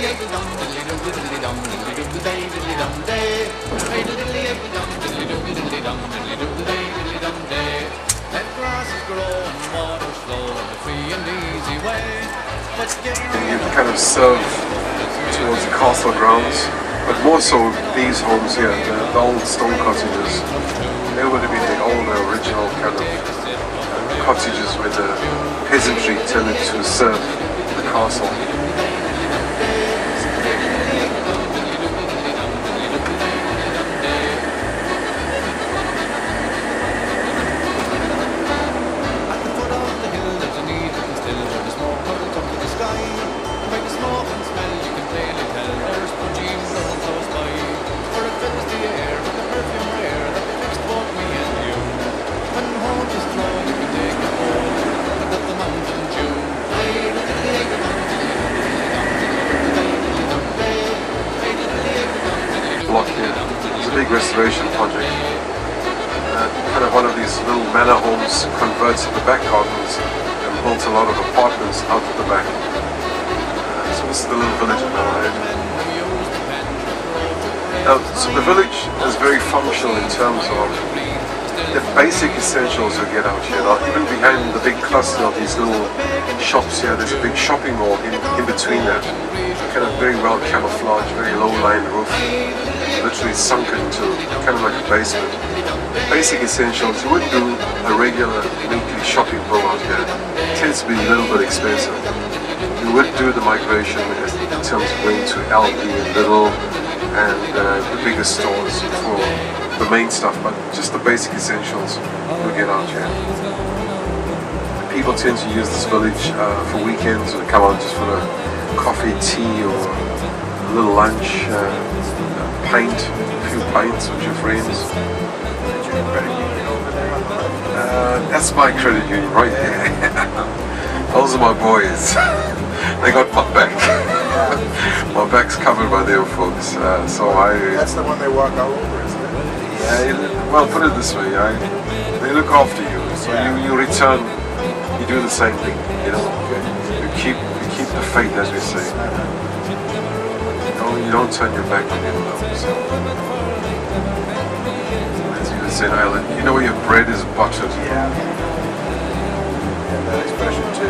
You kind of serve towards the castle grounds, but more so these homes here, the old stone cottages. They would have been the older original kind of cottages where the peasantry tended to serve the castle. Restoration project. Kind of one of these little manor homes converted the back gardens and built a lot of apartments out of the back. So this is the little village in Malahide. Now, so the village is very functional in terms of the basic essentials you get out here. Now, even behind the big cluster of these little shops here, there's a big shopping mall in between that. Kind of very well camouflaged, very low-lying roof. Literally sunken to kind of like a basement. Basic essentials. You wouldn't do a regular weekly shopping bill out here. It tends to be a little bit expensive. You would do the migration in terms of going to Aldi and Lidl and the bigger stores for the main stuff, but just the basic essentials we get out here. People tend to use this village for weekends, or they come out just for a coffee, tea, or a little lunch. A few pints with your friends. That's my credit union right there. Those are my boys. They got my back. My back's covered by their folks. So That's the one they walk all over, isn't it? Yeah. Well, put it this way. They look after you. So you return. You do the same thing. You know. You keep the faith, as we say. You don't turn your back on your love. So, as you say in Ireland, you know where your bread is buttered. Yeah. And that expression too.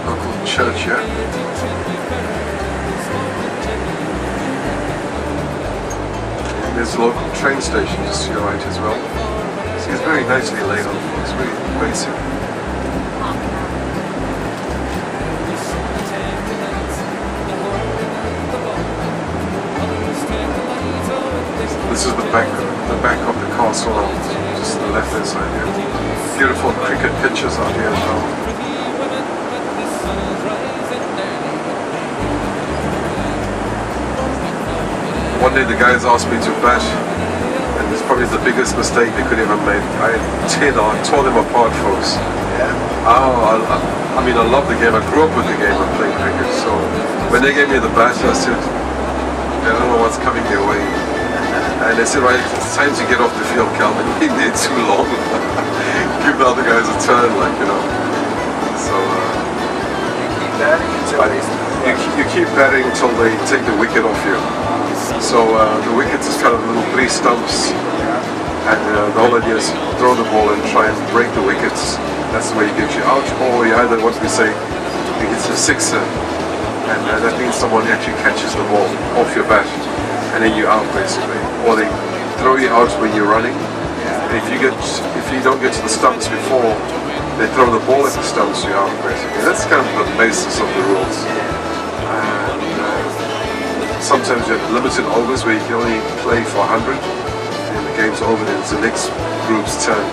Local church, yeah. There's a local train station just to your right as well. See, it's very nicely laid out. It's very basic. This is the back of the castle, just the left hand side here. Beautiful cricket pitches out here as well. One day the guys asked me to bat, and it's probably the biggest mistake they could ever make. I tore them apart, folks. Yeah. Oh, I mean, I love the game. I grew up with the game of playing cricket. So when they gave me the bat, I said, I don't know what's coming your way. And they said, right, it's time to get off the field, Calvin. You've been there too long. Give the other guys a turn, like, you know. So you keep batting until they take the wicket off you. So the wickets is kind of little three stumps, and the whole idea is throw the ball and try and break the wickets. That's the way you get you out, or you either, what we say, it's a sixer, and that means someone actually catches the ball off your bat, and then you're out basically. Or they throw you out when you're running, and if you don't get to the stumps before they throw the ball at the stumps, you're out basically. That's kind of the basis of the rules. Sometimes you have limited overs where you can only play for 100, and the game's over, then it's the next group's turn.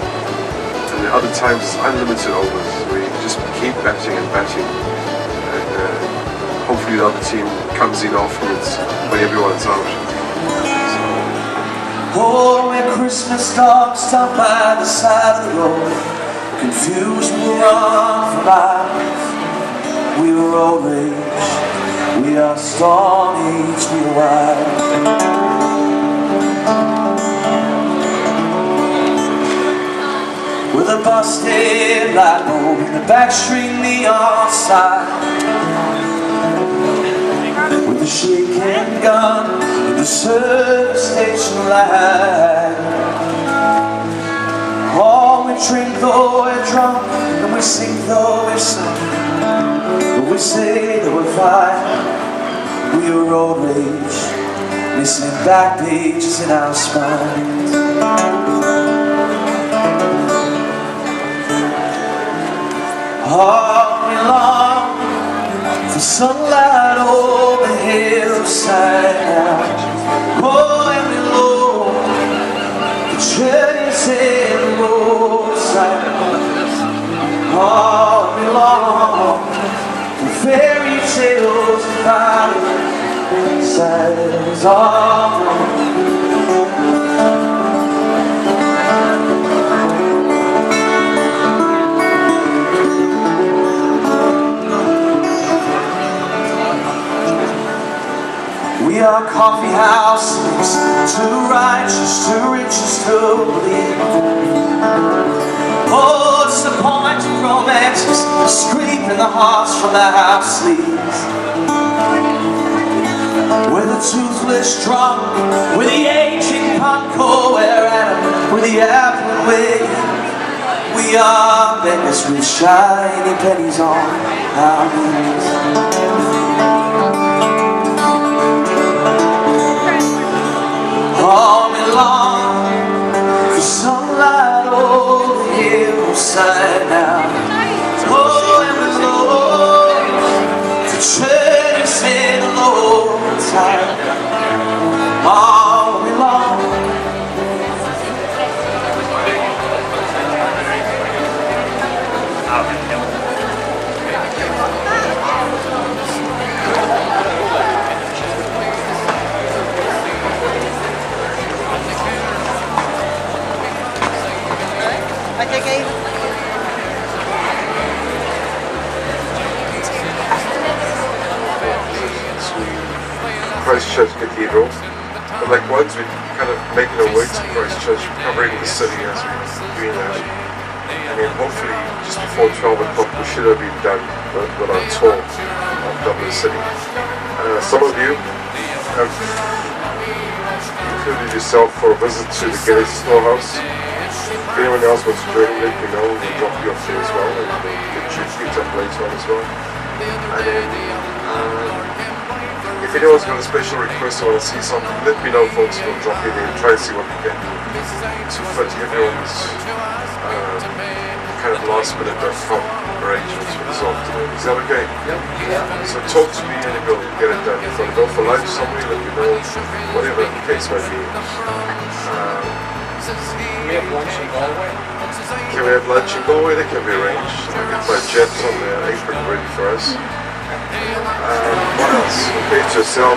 And the other times it's unlimited overs where you just keep batting and batting, and hopefully the other team comes in afterwards when everyone's out. Oh, when Christmas dogs stopped by the side of the road, confused we were on for miles. We were all rage We are Stone Age, we are wild. With a busted light bulb in the backstreet neon sign, with a shaking gun in the service station light. Oh, we drink though we're drunk, and we sing though we're sung, but we say that we're fine. We are road rage, missing back pages in our spines. Oh, we long for sunlight over the hillside now. Oh, and we long for treasures in the roadside. Oh, we long for fairy tales and firesides. Oh, we are coffee houses, too righteous, too riches to believe. Oh, it's the point of romances, scraping the hearts from the house sleeves. With the toothless drunk, with the aging punk, oh, we're at 'em, with the apple wave. We are beggars with shiny pennies on our knees. All we long for sunlight over the hillside now. Oh, and we long for treasures in the low tide. All we long. Christchurch Cathedral, but like once we kind of making our way to Christchurch, covering the city as we're doing that. I mean, hopefully just before 12 o'clock we should have been done with our tour of Dublin City. Some of you have included yourself for a visit to the Guinness Storehouse. If anyone else wants to join, let me know. We'll drop you off there as well, and we'll get you picked up later on as well. And then, if anyone's got a special request or want to see something, let me know, folks. We'll drop in and try and see what we can do to fit everyone's kind of last minute arrangements for this afternoon. Is that okay? Yep. So talk to me and we'll get it done. If you want to go for lunch somewhere, let me know. Whatever the case may be. We have lunch in Galway. Can we have lunch in Galway? That can be arranged. I'll get my Jeffs on the apron ready for us. What else? Okay, to yourself.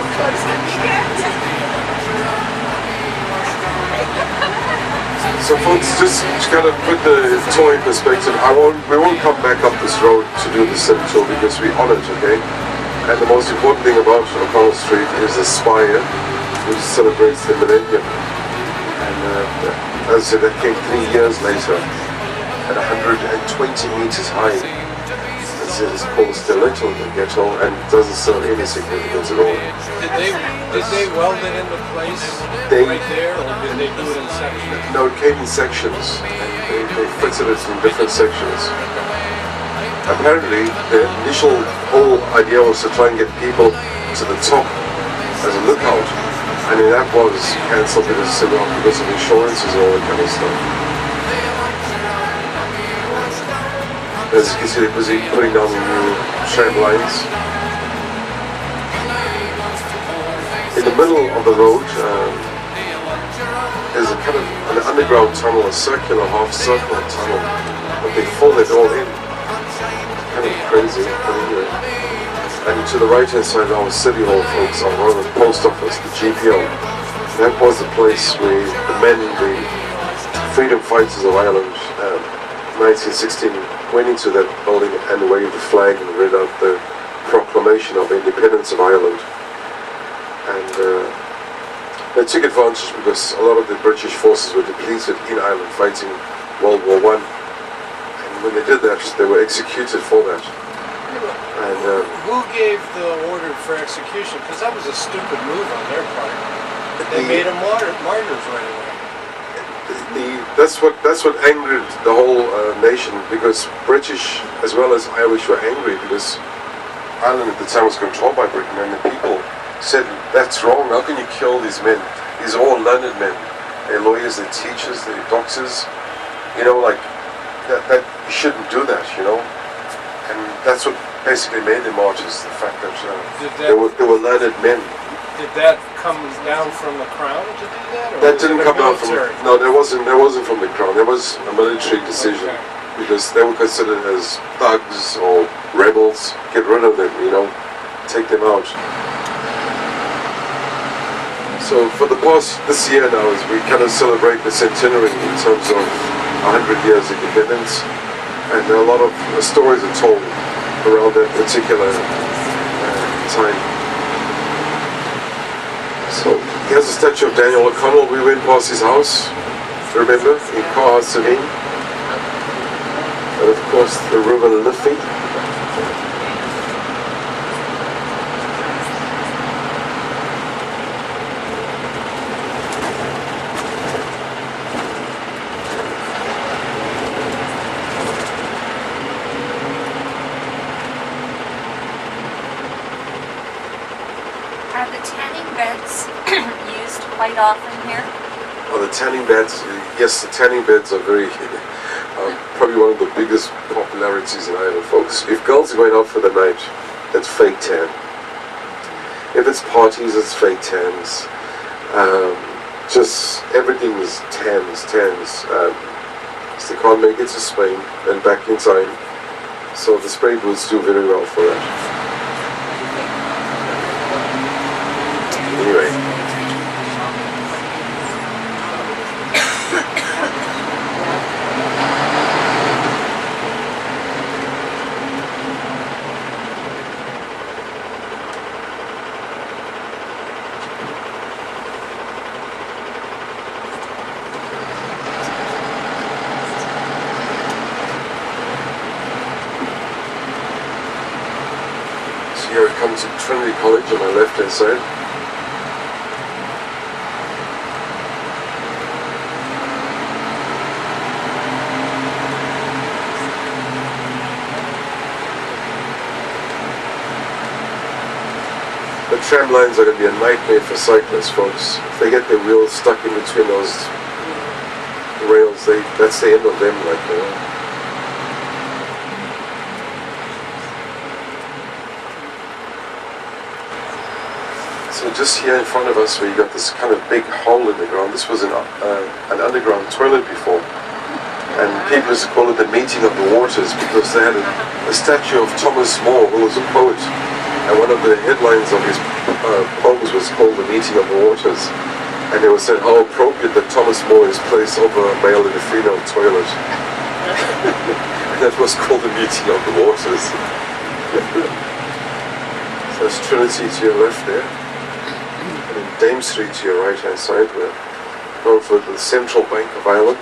So folks, just to kind of put the tour in perspective, we won't come back up this road to do the city tour because we on it, okay? And the most important thing about O'Connell Street is the spire, which celebrates the millennium. And as I said, that came 3 years later at 120 meters high. It's called Stiletto in the ghetto and doesn't serve any significance at all. Did they weld it into place right there, or did they do it in sections? No, it came in sections. And they fitted it in different sections. Apparently, the initial whole idea was to try and get people to the top as a lookout, and then that was cancelled because of insurances and all that kind of stuff. As you can see, they're busy putting down the new tram lines. In the middle of the road, there's a kind of an underground tunnel, a circular half-circular tunnel, but they fold it all in. Kind of crazy, but anyway. And to the right-hand side of our City Hall, folks, are one of the post office, the GPO. That was the place where the men, the freedom fighters of Ireland, 1916, went into that building and waved the flag and read out the proclamation of independence of Ireland. And they took advantage because a lot of the British forces were depleted in Ireland fighting World War I. And when they did that, they were executed for that. And who gave the order for execution? Because that was a stupid move on their part. They made them martyrs right away. That's what angered the whole nation, because British as well as Irish were angry because Ireland at the time was controlled by Britain, and the people said, that's wrong, how can you kill these men? These are all learned men. They're lawyers, they're teachers, they're doctors. You know, like, that you shouldn't do that, you know? And that's what basically made them martyrs, the fact that they were learned men. Did that come down from the crown to do that? Or that didn't come down from... No, there wasn't from the crown. There was a military decision, because they were considered as thugs or rebels. Get rid of them, you know, take them out. So for the past, this year now, as we kind of celebrate the centenary in terms of 100 years of independence, and a lot of stories are told around that particular time. So he has a statue of Daniel O'Connell. We went past his house, remember, in Carr Savine. And of course the river Liffey. Are the tanning beds used quite often here? Oh, the tanning beds, yes, the tanning beds are very, probably one of the biggest popularities in Ireland, folks. If girls are going out for the night, that's fake tan. If it's parties, it's fake tans. Just everything is tans. So they can't make it to Spain and back in time. So the spray booths do very well for that. Anyway. So here it comes to Trinity College on my left hand side. The tram lines are going to be a nightmare for cyclists, folks. If they get their wheels stuck in between those rails, that's the end of them, like, you know. So just here in front of us, where you got this kind of big hole in the ground, this was an underground toilet before. And people used to call it the meeting of the waters, because they had a statue of Thomas More, who was a poet. And one of the headlines of his poems was called The Meeting of the Waters. And it was said how appropriate that Thomas More is placed over a male and a female toilet. And that was called The Meeting of the Waters. So that's Trinity to your left there. And then Dame Street to your right hand side. We're going for the Central Bank of Ireland.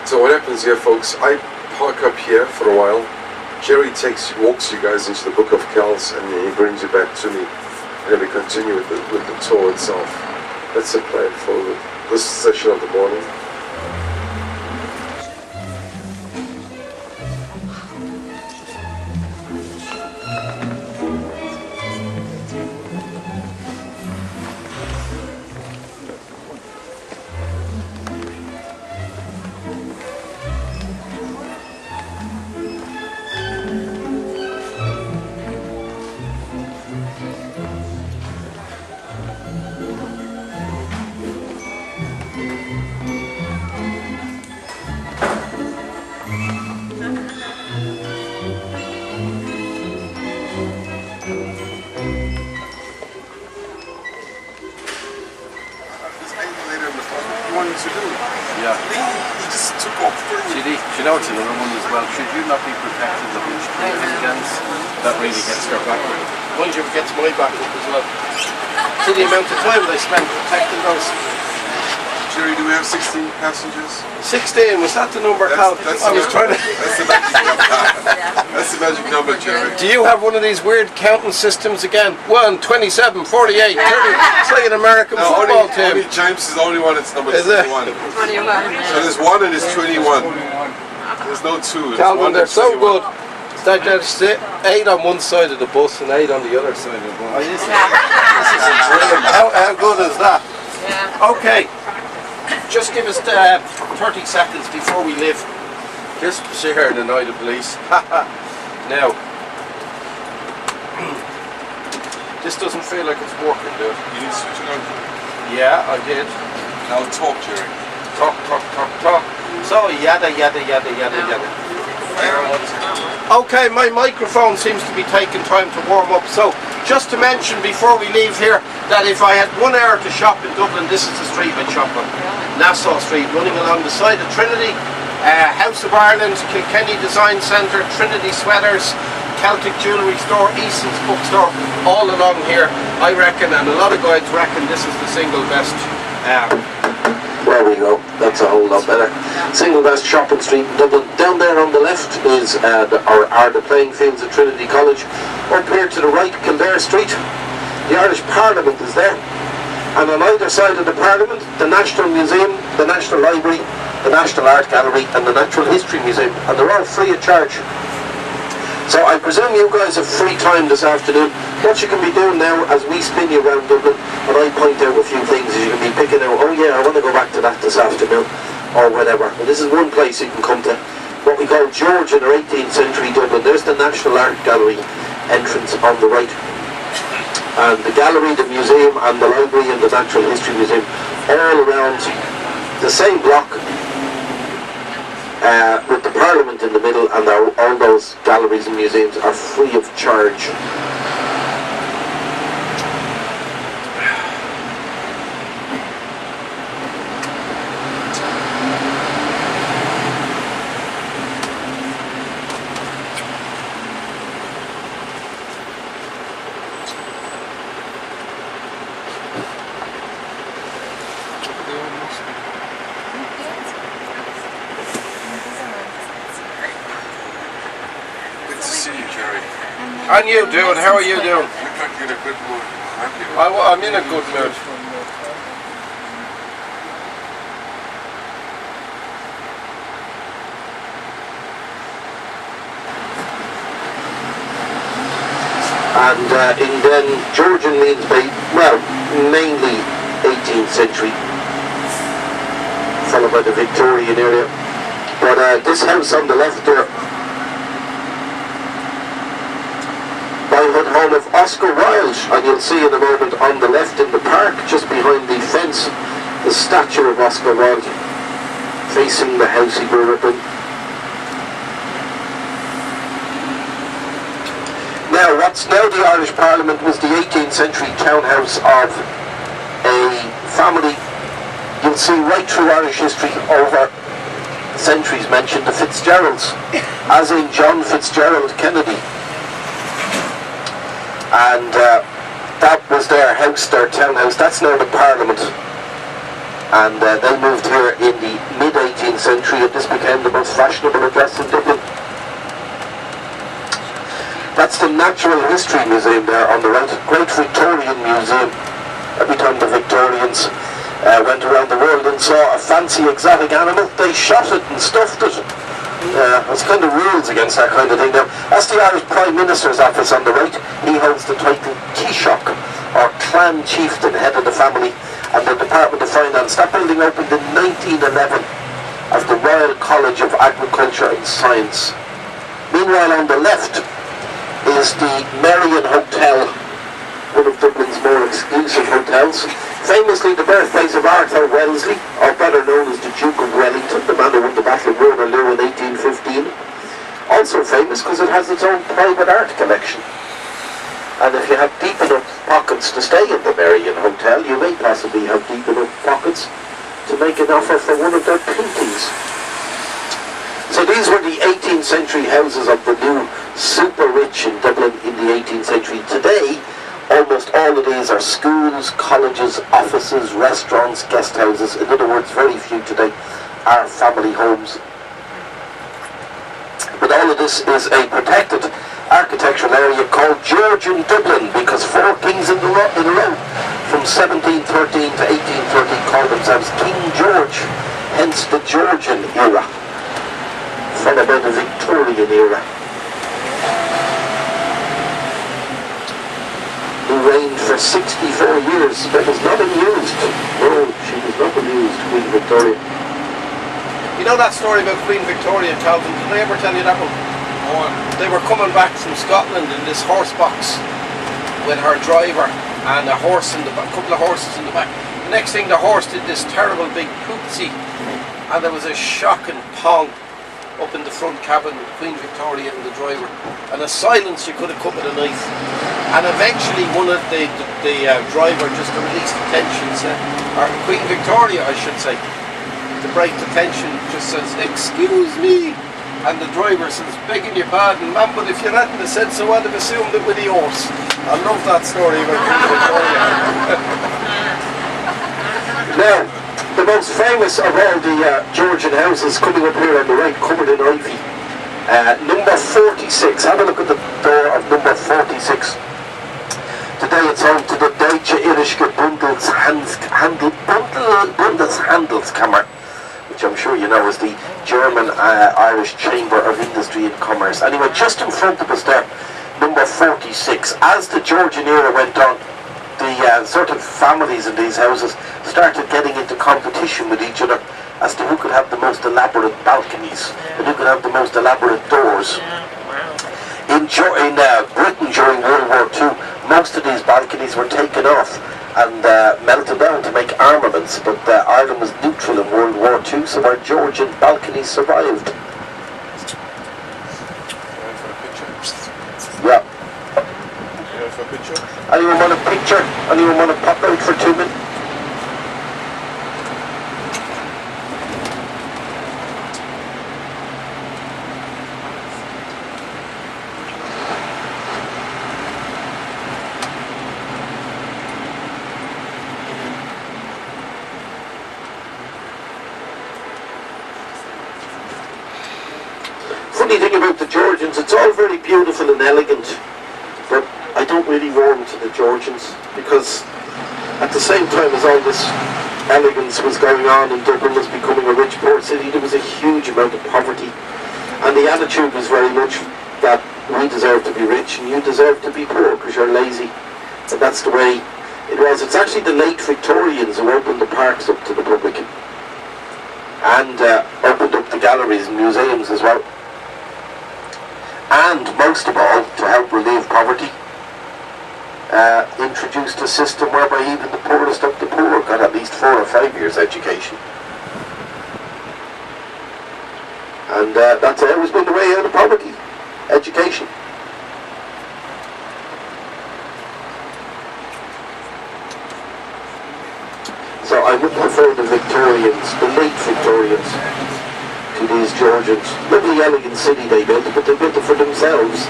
So what happens here, folks, I park up here for a while. Jerry walks you guys into the Book of Kells, and then he brings you back to me. And then we continue with the tour itself. That's the plan for this session of the morning. Yeah. He just took off. Do you know it's another one as well? Should you not be protecting the beach against that really gets their back? Mind you, it gets my back up as well. See the amount of time they spend protecting those. Jerry, do we have 16 passengers? 16, was that the number count? I was trying to... That's the magic number. That's the magic number, Jerry. Do you have one of these weird counting systems again? 1, 27, 48, 30. It's like an American football team. Only James is the only one that's number Is it? 21. So there's 1 and there's 21. There's no 2. Calvin, they're so good. There's 8 on one side of the bus and 8 on the other side of the bus. This is brilliant. How good is that? Yeah. Okay. Just give us 30 seconds before we leave. This here in the night of police. Now, this doesn't feel like it's working, dude. You need to switch it on. Yeah, I did. Now talk, Jerry. Talk. So, yada. Okay, my microphone seems to be taking time to warm up. So, just to mention before we leave here, that if I had 1 hour to shop in Dublin, this is the street I'd shop on. Nassau Street, running along the side of Trinity, House of Ireland, Kilkenny Design Centre, Trinity Sweaters, Celtic Jewellery Store, Easton's Bookstore, all along here, I reckon, and a lot of guides reckon this is the single best. There we go, that's a whole lot better. Single best shopping street in Dublin. Down there on the left is are the playing fields at Trinity College. Up here to the right, Kildare Street. The Irish Parliament is there, and on either side of the Parliament, the National Museum, the National Library, the National Art Gallery and the Natural History Museum, and they're all free of charge. So I presume you guys have free time this afternoon. What you can be doing now as we spin you around Dublin, and I point out a few things, is you can be picking out, oh yeah, I want to go back to that this afternoon, or whatever. And this is one place you can come to, what we call Georgian or 18th century Dublin. There's the National Art Gallery entrance on the right. And the gallery, the museum and the library and the Natural History Museum, all around the same block, with the Parliament in the middle, and all those galleries and museums are free of charge. And you doing? How are you doing? You're in a good mood. I'm in a good mood. And in then Georgian means by, well, mainly 18th century, followed by the Victorian area. But this house on the left there, home of Oscar Wilde, and you'll see in a moment on the left in the park, just behind the fence, the statue of Oscar Wilde facing the house he grew up in. Now, what's now the Irish Parliament was the 18th century townhouse of a family. You'll see right through Irish history over centuries mentioned the Fitzgeralds, as in John Fitzgerald Kennedy. And that was their house, their townhouse. That's now the Parliament. And they moved here in the mid-18th century, and this became the most fashionable address in Dublin. That's the Natural History Museum there on the right. Great Victorian museum. Every time the Victorians went around the world and saw a fancy exotic animal, they shot it and stuffed it. There's kind of rules against that kind of thing. Now, that's the Irish Prime Minister's office on the right. He holds the title Taoiseach, or Clan Chieftain, head of the family, and the Department of Finance. That building opened in 1911 as the Royal College of Agriculture and Science. Meanwhile, on the left is the Merrion Hotel, one of Dublin's more exclusive hotels. Famously the birthplace of Arthur Wellesley, or better known as the Duke of Wellington, the man who won the Battle of Waterloo in 1815. Also famous because it has its own private art collection. And if you have deep enough pockets to stay in the Merrion Hotel, you may possibly have deep enough pockets to make an offer for one of their paintings. So these were the 18th century houses of the new super rich in Dublin in the 18th century. Today, almost all of these are schools, colleges, offices, restaurants, guest houses. In other words, very few today are family homes. But all of this is a protected architectural area called Georgian Dublin, because 4 kings in a row from 1713 to 1830 called themselves King George, hence the Georgian era, followed by the Victorian era, who reigned for 64 years, but was not amused. No, she was not amused, Queen Victoria. You know that story about Queen Victoria, Calvin? Did I ever tell you that one? They were coming back from Scotland in this horse box with her driver and a horse in the back, a couple of horses in the back. The next thing, the horse did this terrible big poopsie, and there was a shocking pong up in the front cabin with Queen Victoria and the driver, and a silence you could have cut with a knife. And eventually one of the driver, just to release the tension, said, or Queen Victoria I should say, to break the tension, just says, "Excuse me," and the driver says, "Begging your pardon, ma'am, but if you hadn't have said so, I'd have assumed it with the horse." I love that story about Queen Victoria. Now, the most famous of all the Georgian houses coming up here on the right, covered in ivy. Number 46. Have a look at the door of number 46. Today it's home to the Deutsche Irische Bundeshandelskammer, which I'm sure you know is the German Irish Chamber of Industry and Commerce. Anyway, just in front of us there, number 46. As the Georgian era went on, the sort of families in these houses started getting into competition with each other as to who could have the most elaborate balconies and who could have the most elaborate doors. In Britain during World War II, most of these balconies were taken off and melted down to make armaments, but Ireland was neutral in World War II, so our Georgian balconies survived. Yeah. Anyone want a picture? Anyone want to pop out for 2 minutes? Funny thing about the Georgians, it's all very beautiful and elegant, but I don't really warm to the Georgians, because at the same time as all this elegance was going on and Dublin was becoming a rich port city, there was a huge amount of poverty, and the attitude was very much that we deserve to be rich and you deserve to be poor because you're lazy, and that's the way it was. It's actually the late Victorians who opened the parks up to the public and opened up the galleries and museums as well. And most of all, to help relieve poverty, introduced a system whereby even the poorest of the poor got at least 4 or 5 years education. And that's always been the way out of poverty, education. So I would prefer the Victorians, the late Victorians, to these Georgians. Lovely elegant city they built, but they built it for themselves.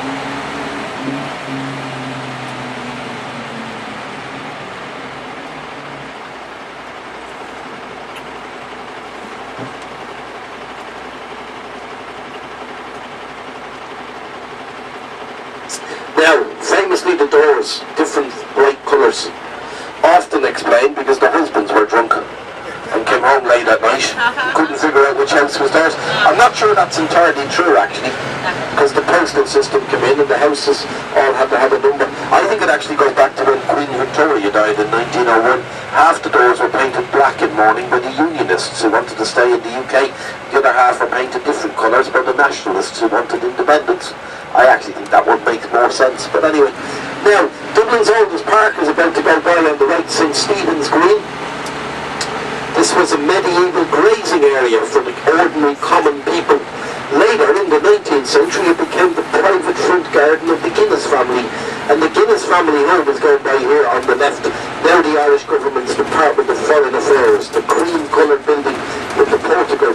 Now, famously the doors, different bright colours, often explained because the husbands were drunk and came home late at night, couldn't figure out which house was theirs. I'm not sure that's entirely true actually, because the postal system came in and the houses all had to have a number. I think it actually goes back to when Queen Victoria died in 1901. Half the doors were painted black in mourning by the Unionists who wanted to stay in the UK. The other half were painted different colours by the Nationalists who wanted independence. I actually think that one makes more sense, but anyway. Now, Dublin's oldest park is about to go by on the right, St Stephen's Green. This was a medieval grazing area for the ordinary common people. Later, in the 19th century, it became the private front garden of the Guinness family. And the Guinness family home is going by here on the left. Now the Irish government's Department of Foreign Affairs, the cream-coloured building with the portico.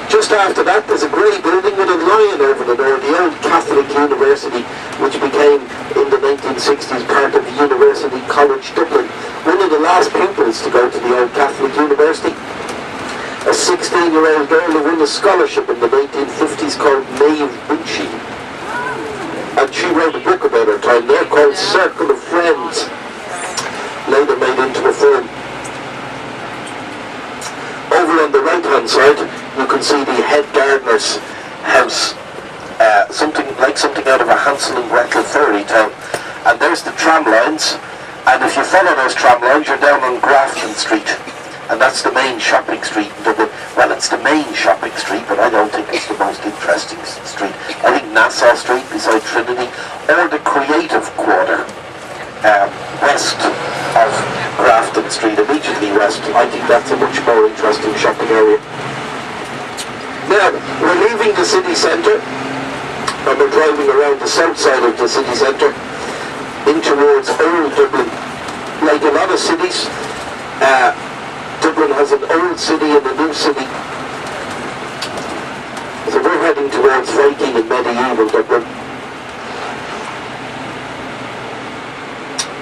Just after that, there's a grey building with a lion over the door, the old Catholic University, which became, in the 1960s, part of the University College Dublin. One of the last pupils to go to the old Catholic University. A 16-year-old girl who won a scholarship in the 1950s called Maeve Bunchy. And she wrote a book about her time there called Circle of Friends, later made into a film. Over on the right-hand side, you can see the head gardener's house, something out of a Hansel and Gretel fairy tale. And there's the tram lines, and if you follow those tram lines, you're down on Grafton Street, and that's the main shopping street in Dublin. Well, it's the main shopping street, but I don't think it's the most interesting street. I think Nassau Street beside Trinity, or the Creative Quarter, west of Grafton Street, immediately west. I think that's a much more interesting shopping area. Now, we're leaving the city centre, and we're driving around the south side of the city centre in towards old Dublin. Like a lot of cities, Dublin has an old city and a new city. So we're heading towards Viking and medieval Dublin.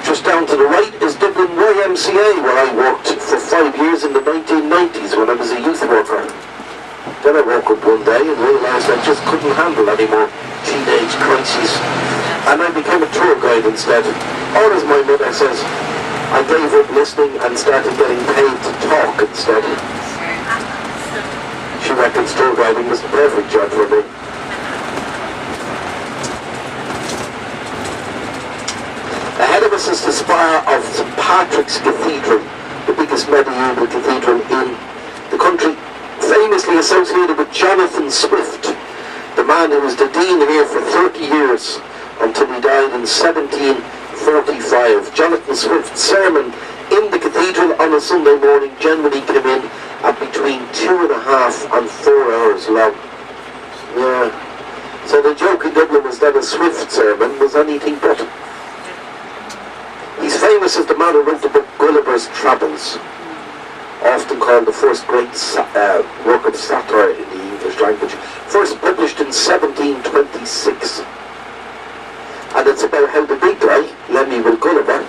Just down to the right is Dublin YMCA, where I worked for 5 years in the 1990s when I was a youth worker. Then I woke up one day and realised I just couldn't handle any more teenage crises. And I became a tour guide instead. Or as my mother says, I gave up listening and started getting paid to talk instead. She reckons tour guiding was the perfect job for me. Ahead of us is the spire of St Patrick's Cathedral, the biggest medieval cathedral in the country, famously associated with Jonathan Swift, the man who was the dean here for 30 years until he died in 1745. Jonathan Swift's sermon in the cathedral on a Sunday morning generally came in at between 2.5 and 4 hours long. Yeah. So the joke in Dublin was that a Swift sermon was anything but. He's famous as the man who wrote the book Gulliver's Travels, often called the first great work of satire in the English language, first published in 1726. And it's about how the big guy, Lemuel Gulliver,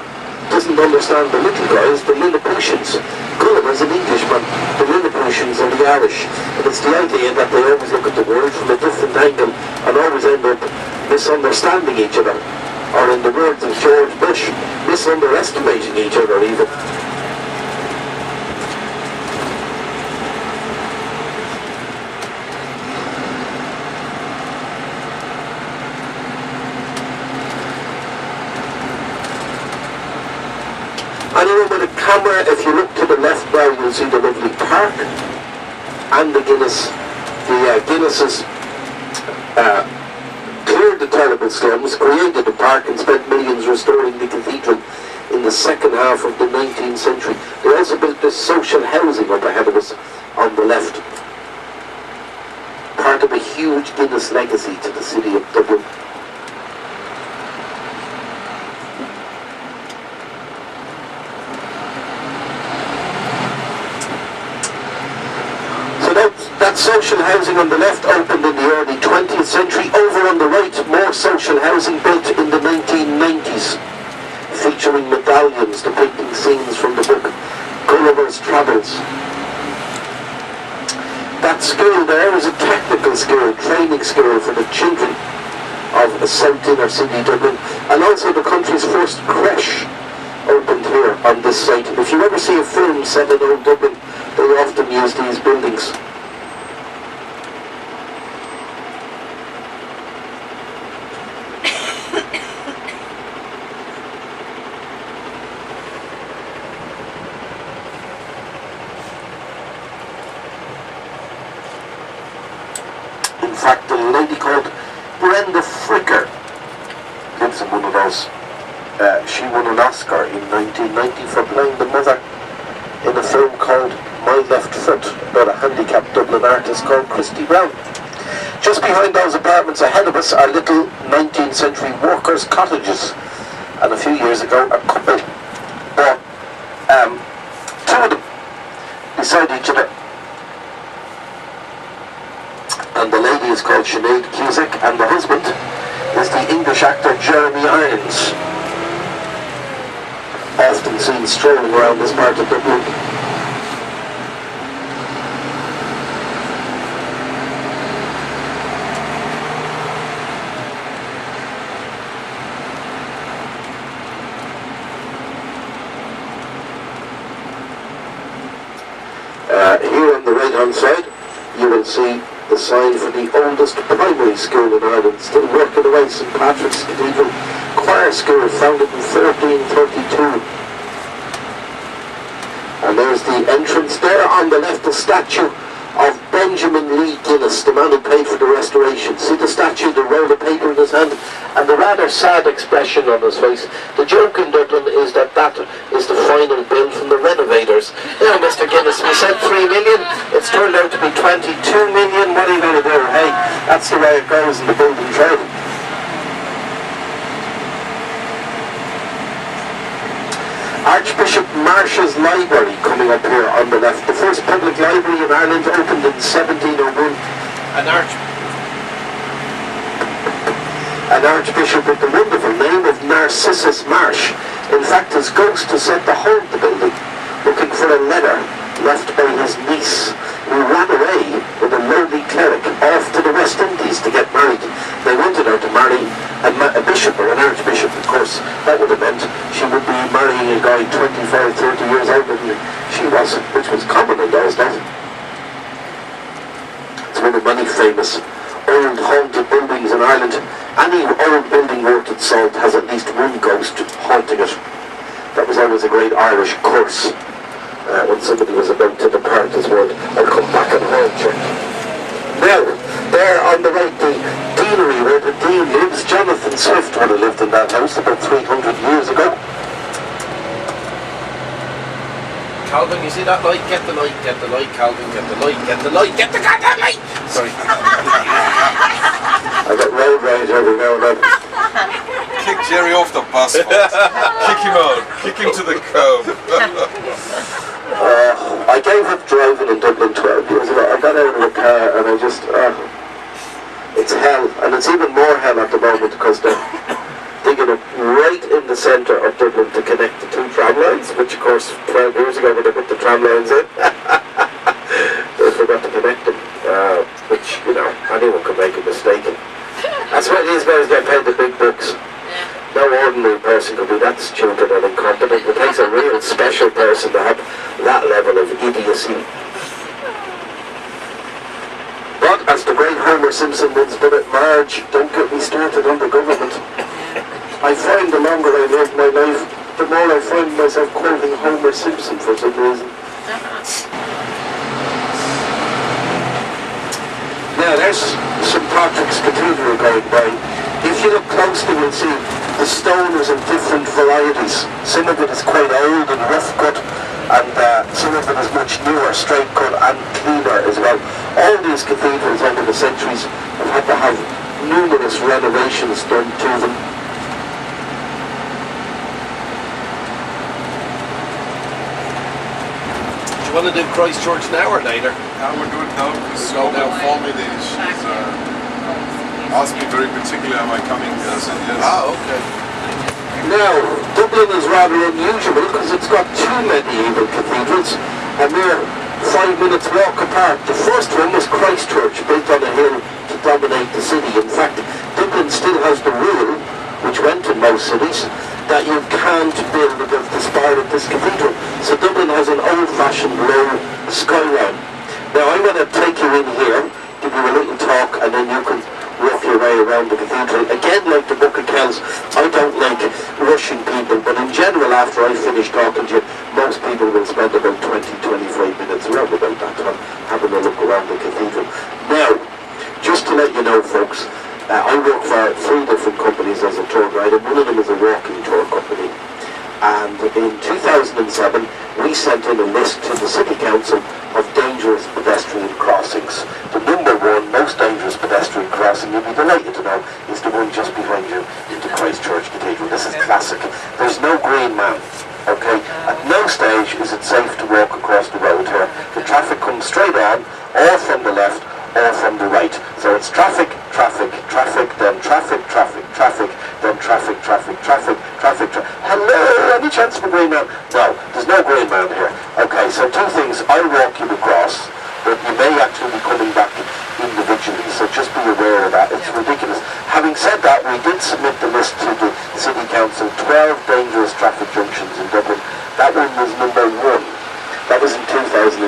doesn't understand the little guys, the Lilliputians. Gulliver's an Englishman, the Lilliputians are the Irish. And it's the idea that they always look at the world from a different angle and always end up misunderstanding each other. Or in the words of George Bush, misunderestimating each other even. Anyone with a camera, if you look to the left now, you'll see the lovely park and the Guinness. The Guinnesses cleared the terrible slums, created the park and spent millions restoring the cathedral in the second half of the 19th century. They also built this social housing up ahead of us on the left. Part of a huge Guinness legacy to the city of Dublin. That social housing on the left opened in the early 20th century. Over on the right, more social housing built in the 1990s, featuring medallions depicting scenes from the book Gulliver's Travels. That school there is a technical school, training school for the children of a South Inner City Dublin, and also the country's first creche opened here on this site. And if you ever see a film set in old Dublin, they often use these buildings. In fact, a lady called Brenda Fricker lives in one of those. She won an Oscar in 1990 for playing the mother in a film called My Left Foot, about a handicapped Dublin artist called Christy Brown. Just behind those apartments ahead of us are little 19th century workers' cottages. And a few years ago, a couple bought is called Sinead Cusack, and the husband is the English actor Jeremy Irons, often seen strolling around this part of Dublin. Here on the right hand side you will see the sign for the oldest primary school in Ireland, still working away, St Patrick's Cathedral Choir School, founded in 1332. And there's the entrance there. On the left, the statue of Benjamin Lee Guinness, the man who paid for the restoration. See the statue, the roll of paper in his hand, and the rather sad expression on his face. The joke in Dublin is that that is the final bill from the renovators. Now, Mr. Guinness, we said 3 million, it's turned out to be 22 million. What are you going to do? Hey, that's the way it goes in the building trade. Archbishop Marsh's Library coming up here on the left. The first public library in Ireland opened in 1701. An archbishop with the wonderful name of Narcissus Marsh. In fact, his ghost is said to haunt the building, looking for a letter left by his niece, who ran away with a lonely cleric off to the West Indies to get married. They wanted her to marry a bishop or an archbishop, of course. That would have meant she would be marrying a guy 25, 30 years older than she was, which was common in those days. It's one of many famous old haunted buildings in Ireland. Any old building worth its salt has at least one ghost haunting it. That was always a great Irish curse. When somebody was about to depart this world, I'll come back and haunt you. Now, there on the right, the deanery where the dean lives. Jonathan Swift would have lived in that house about 300 years ago. Calvin, you see that light? Get the light, Calvin, get the light, get the light, get the goddamn light! Sorry. I got road rage every now and then. Kick Jerry off the bus. Kick him out. Kick him to the curb. I gave up driving in Dublin 12 years ago. I got out of the car and I just, it's hell. And it's even more hell at the moment because they're digging it right in the centre of Dublin to connect the two tram lines, which of course 12 years ago when they put the tram lines in, they forgot to connect them, which, you know, anyone can make a mistake in. That's why these guys get paid the big bucks. No ordinary person could be that stupid and incompetent. It takes a real special person to have that level of idiocy. But as the great Homer Simpson once put it, Marge, don't get me started on the government. I find the longer I live my life, the more I find myself quoting Homer Simpson for some reason. Now there's St Patrick's Cathedral going by. If you look closely, you'll see the stone is in different varieties. Some of it is quite old and rough cut, and some of it is much newer, straight cut and cleaner as well. All these cathedrals over the centuries have had to have numerous renovations done to them. Do you want to do Christchurch now or later? Now we're doing now because so now for me she's asked me very particularly am I coming, yes and yes. Ah, okay. Now, Dublin is rather unusual because it's got two medieval cathedrals and they're 5 minutes walk apart. The first one was Christchurch, built on a hill to dominate the city. In fact, Dublin still has the rule, which went in most cities, that you can't build above the spire of this cathedral. So Dublin has an old-fashioned low skyline. Now I'm going to take you in here, give you a little talk, and then you can walk your way around the cathedral. Again, like the Book of Kells, I don't like rushing people, but in general, after I finish talking to you, most people will spend about 20-25 minutes around about that time having a look around the cathedral. Now, just to let you know, folks, I work for 3 different companies as a tour guide, and one of them is a walking tour company. And in 2007, we sent in a list to the City Council of dangerous pedestrian crossings. The number 1 most dangerous pedestrian crossing, you'll be delighted to know, is the one just behind you into Christchurch Cathedral. This is classic. There's no green man, okay? At no stage is it safe to walk across the road here. The traffic comes straight on, or from the left, or from the right. So it's traffic, traffic, traffic, then traffic, traffic, traffic, then traffic, traffic, traffic, traffic, Hello, any chance for green man? No, there's no green man here. Okay, so two things. I'll walk you across, but you may actually be coming back individually, so just be aware of that. It's ridiculous. Having said that, we did submit the list to the City Council, 12 dangerous traffic junctions in Dublin. That one was number 1. That was in 2009.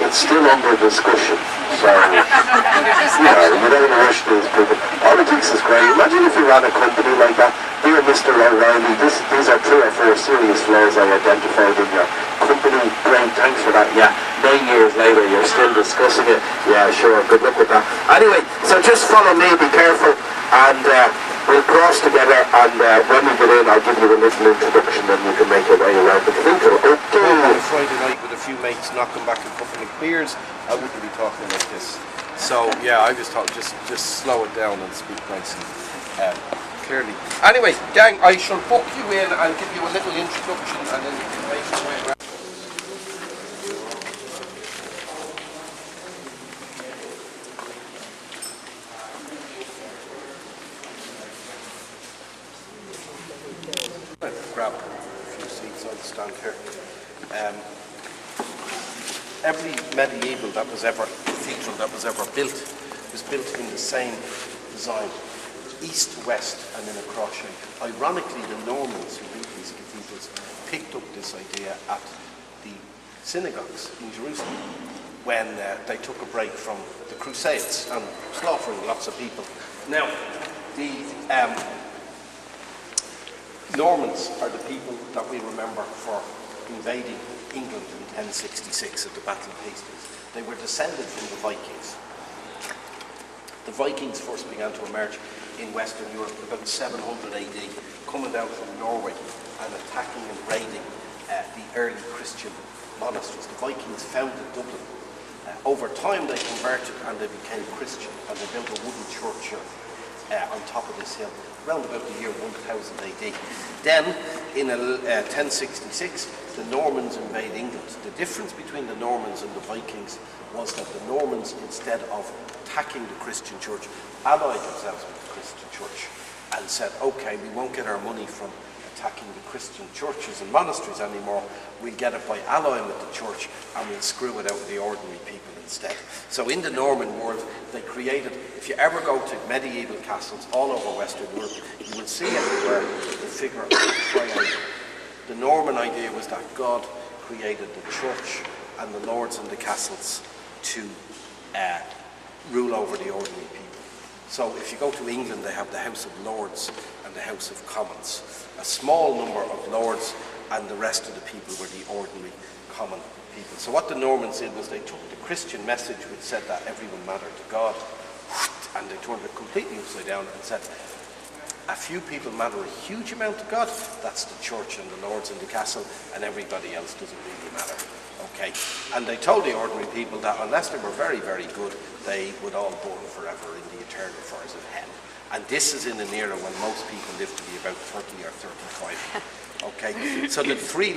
It's still under discussion. So, you don't rush these people. Politics is great. Imagine if you ran a company like that. Dear Mr. O'Reilly, these are 3 or 4 serious flaws I identified in your company. Great, thanks for that. Yeah, 9 years later, you're still discussing it. Yeah, sure, good luck with that. Anyway, so just follow me, be careful, and we'll cross together, and when we get in, I'll give you a little introduction, and you can make your way around the cathedral. Okay. Friday night with a few mates knocking back a couple of beers, I wouldn't be talking like this. So yeah, I just thought just slow it down and speak nice and clearly. Anyway, gang, I shall book you in and give you a little introduction, and then you can make your way around. Grab a few seats, I'll stand here. Every medieval cathedral that was ever built was built in the same design, east, west, and in a cross shape. Ironically, the Normans who built these cathedrals picked up this idea at the synagogues in Jerusalem when they took a break from the Crusades and slaughtering lots of people. Now, the Normans are the people that we remember for invading England in 1066 at the Battle of Hastings. They were descended from the Vikings. The Vikings first began to emerge in Western Europe about 700 AD, coming down from Norway and attacking and raiding the early Christian monasteries. The Vikings founded Dublin. Over time they converted and they became Christian, and they built a wooden church here on top of this hill, around about the year 1000 AD. Then, in 1066, the Normans invade England. The difference between the Normans and the Vikings was that the Normans, instead of attacking the Christian church, allied themselves with the Christian church and said, okay, we won't get our money from attacking the Christian churches and monasteries anymore, we'll get it by allying with the church, and we'll screw it out with the ordinary people instead. So in the Norman world, they created, if you ever go to medieval castles all over Western Europe, you will see everywhere the figure of a triangle. The Norman idea was that God created the church and the lords and the castles to rule over the ordinary people. So if you go to England, they have the House of Lords and the House of Commons. A small number of lords, and the rest of the people were the ordinary common people. So what the Normans did was they took the Christian message, which said that everyone mattered to God, and they turned it completely upside down and said, a few people matter a huge amount to God, that's the church and the lords in the castle, and everybody else doesn't really matter. Okay, and they told the ordinary people that unless they were very, very good, they would all burn forever in the eternal fires of hell. And this is in an era when most people live to be about 30 or 35. Okay, so the three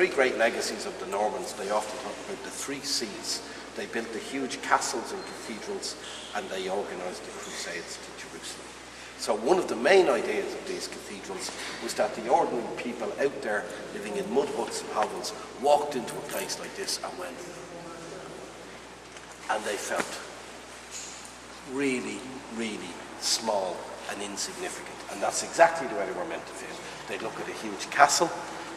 great legacies of the Normans, they often talk about the 3 C's. They built the huge castles and cathedrals, and they organised the Crusades to Jerusalem. So one of the main ideas of these cathedrals was that the ordinary people out there living in mud huts and hovels walked into a place like this and went, and they felt really, really small and insignificant. And that's exactly the way they were meant to feel. They'd look at a huge castle,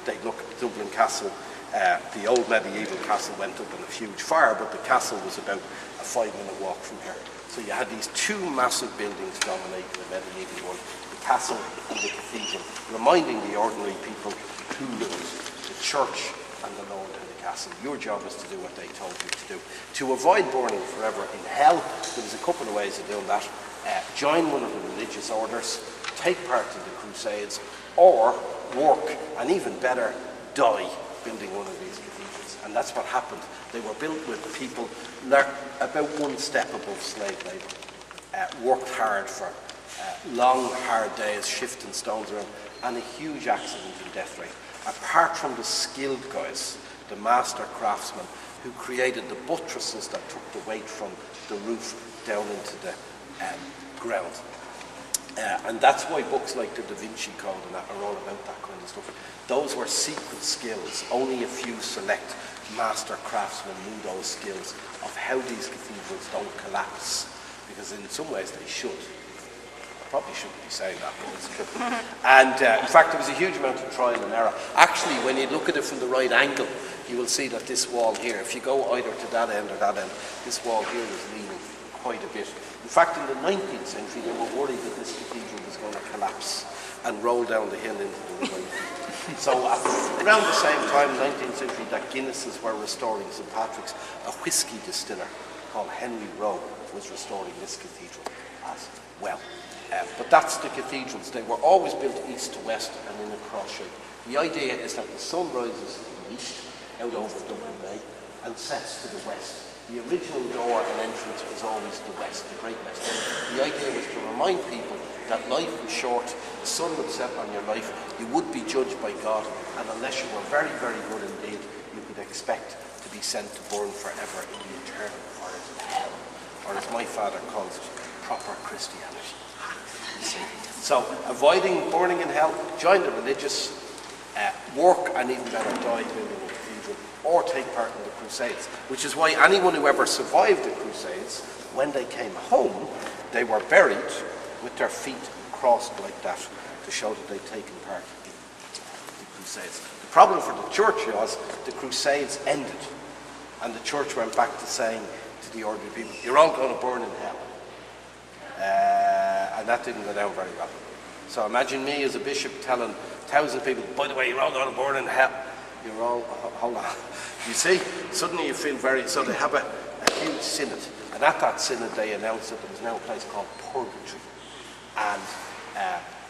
they'd look at the Dublin Castle. The old medieval castle went up in a huge fire, but the castle was about a 5-minute walk from here. So you had these 2 massive buildings dominating the medieval world, the castle and the cathedral, reminding the ordinary people who lived, the church and the Lord and the castle. Your job is to do what they told you to do. To avoid burning forever in hell, there was a couple of ways of doing that. Join one of the religious orders, take part in the Crusades, or work, and even better, die building one of these cathedrals. And that's what happened. They were built with people about 1 step above slave labour, worked hard for long, hard days, shifting stones around, and a huge accident and death rate. Apart from the skilled guys, the master craftsmen who created the buttresses that took the weight from the roof down into the ground. And that's why books like the Da Vinci Code and that are all about that kind of stuff. Those were secret skills. Only a few select master craftsmen knew those skills of how these cathedrals don't collapse, because in some ways they should. I probably shouldn't be saying that, but it's true. And in fact, there was a huge amount of trial and error. Actually, when you look at it from the right angle, you will see that this wall here, if you go either to that end or that end, this wall here is leaning quite a bit. In fact, in the 19th century, they were worried that this cathedral was going to collapse and roll down the hill into the river. So around the same time, 19th century, that Guinnesses were restoring St. Patrick's, a whiskey distiller called Henry Rowe was restoring this cathedral as well. But that's the cathedrals. They were always built east to west and in a cross shape. The idea is that the sun rises to the east, out over Dublin Bay, and sets to the west. The original door and entrance was always the west, the Great West. The idea was to remind people that life was short, the sun would set on your life, you would be judged by God, and unless you were very, very good indeed, you could expect to be sent to burn forever in the eternal fires of hell, or as my father calls it, proper Christianity. You see? So, avoiding burning in hell, join the religious, work and even better die building a cathedral, or take part in the Crusades, which is why anyone who ever survived the Crusades, when they came home, they were buried with their feet crossed like that to show that they'd taken part in the Crusades. The problem for the church was the Crusades ended, and the church went back to saying to the ordinary people, you're all going to burn in hell. And that didn't go down very well. So imagine me as a bishop telling 1,000 people, by the way, you're all going to burn in hell. You're all, hold on. You see, suddenly you feel very, so they have a huge synod. And at that synod they announced that there was now a place called purgatory. And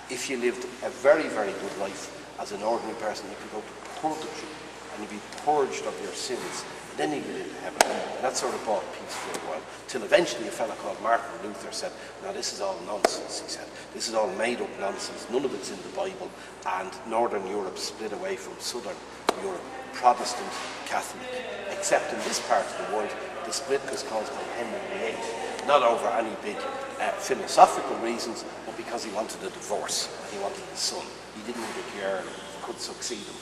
if you lived a very, very good life as an ordinary person, you could go to purgatory and you'd be purged of your sins. Then you get into heaven. And that sort of brought peace for a while. Till eventually a fellow called Martin Luther said, now this is all nonsense, he said. This is all made up nonsense. None of it's in the Bible. And Northern Europe split away from Southern Europe, Protestant, Catholic. Except in this part of the world, the split was caused by Henry VIII. Not over any big philosophical reasons, but because he wanted a divorce. And he wanted a son. He didn't think a girl could succeed him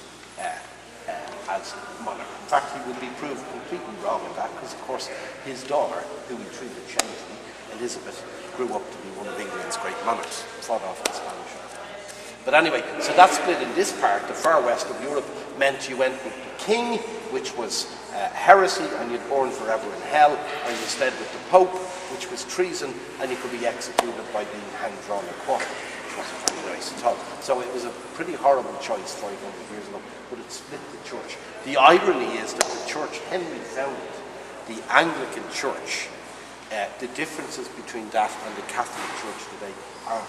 as monarch. In fact, he would be proved completely wrong in that, because of course his daughter, who he treated shamefully, Elizabeth, grew up to be one of England's great monarchs, fought off the Spanish Army. But anyway, so that split in this part, the far west of Europe, meant you went with the king, which was heresy, and you'd burn forever in hell, or you stayed with the Pope, which was treason, and you could be executed by being hanged, drawn, and quartered. Wasn't very nice at all. So it was a pretty horrible choice 500 years ago, but it split the church. The irony is that the church Henry founded, the Anglican Church, the differences between that and the Catholic Church today are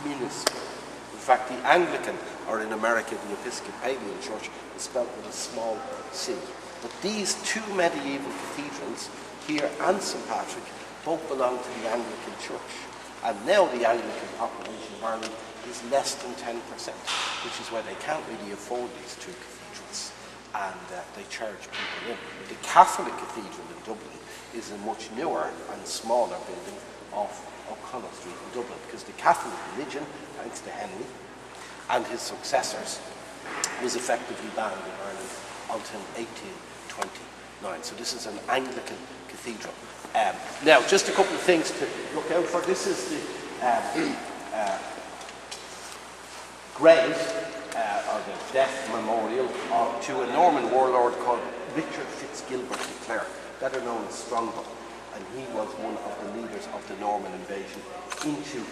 minuscule. In fact, the Anglican, or in America, the Episcopalian Church, is spelled with a small c. But these two medieval cathedrals, here and St. Patrick, both belong to the Anglican Church. And now the Anglican population of Ireland is less than 10%, which is why they can't really afford these two cathedrals. And they charge people in. The Catholic Cathedral in Dublin is a much newer and smaller building off O'Connell Street in Dublin, because the Catholic religion, thanks to Henry and his successors, was effectively banned in Ireland until 1829. So this is an Anglican cathedral. Now, just a couple of things to look out for. This is the grave, or the death memorial to a Norman warlord called Richard Fitzgilbert de Clare, better known as Strongbow. And he was one of the leaders of the Norman invasion into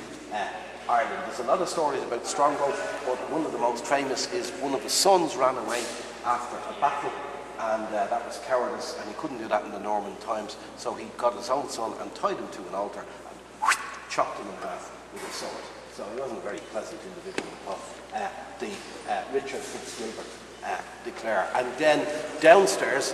Ireland. There's a lot of stories about Strongbow, but one of the most famous is one of the sons ran away after a battle, and that was cowardice, and he couldn't do that in the Norman times, so he got his own son and tied him to an altar and chopped him in half with a sword. So he wasn't a very pleasant individual, Richard Fitzgilbert de Clare. And then downstairs,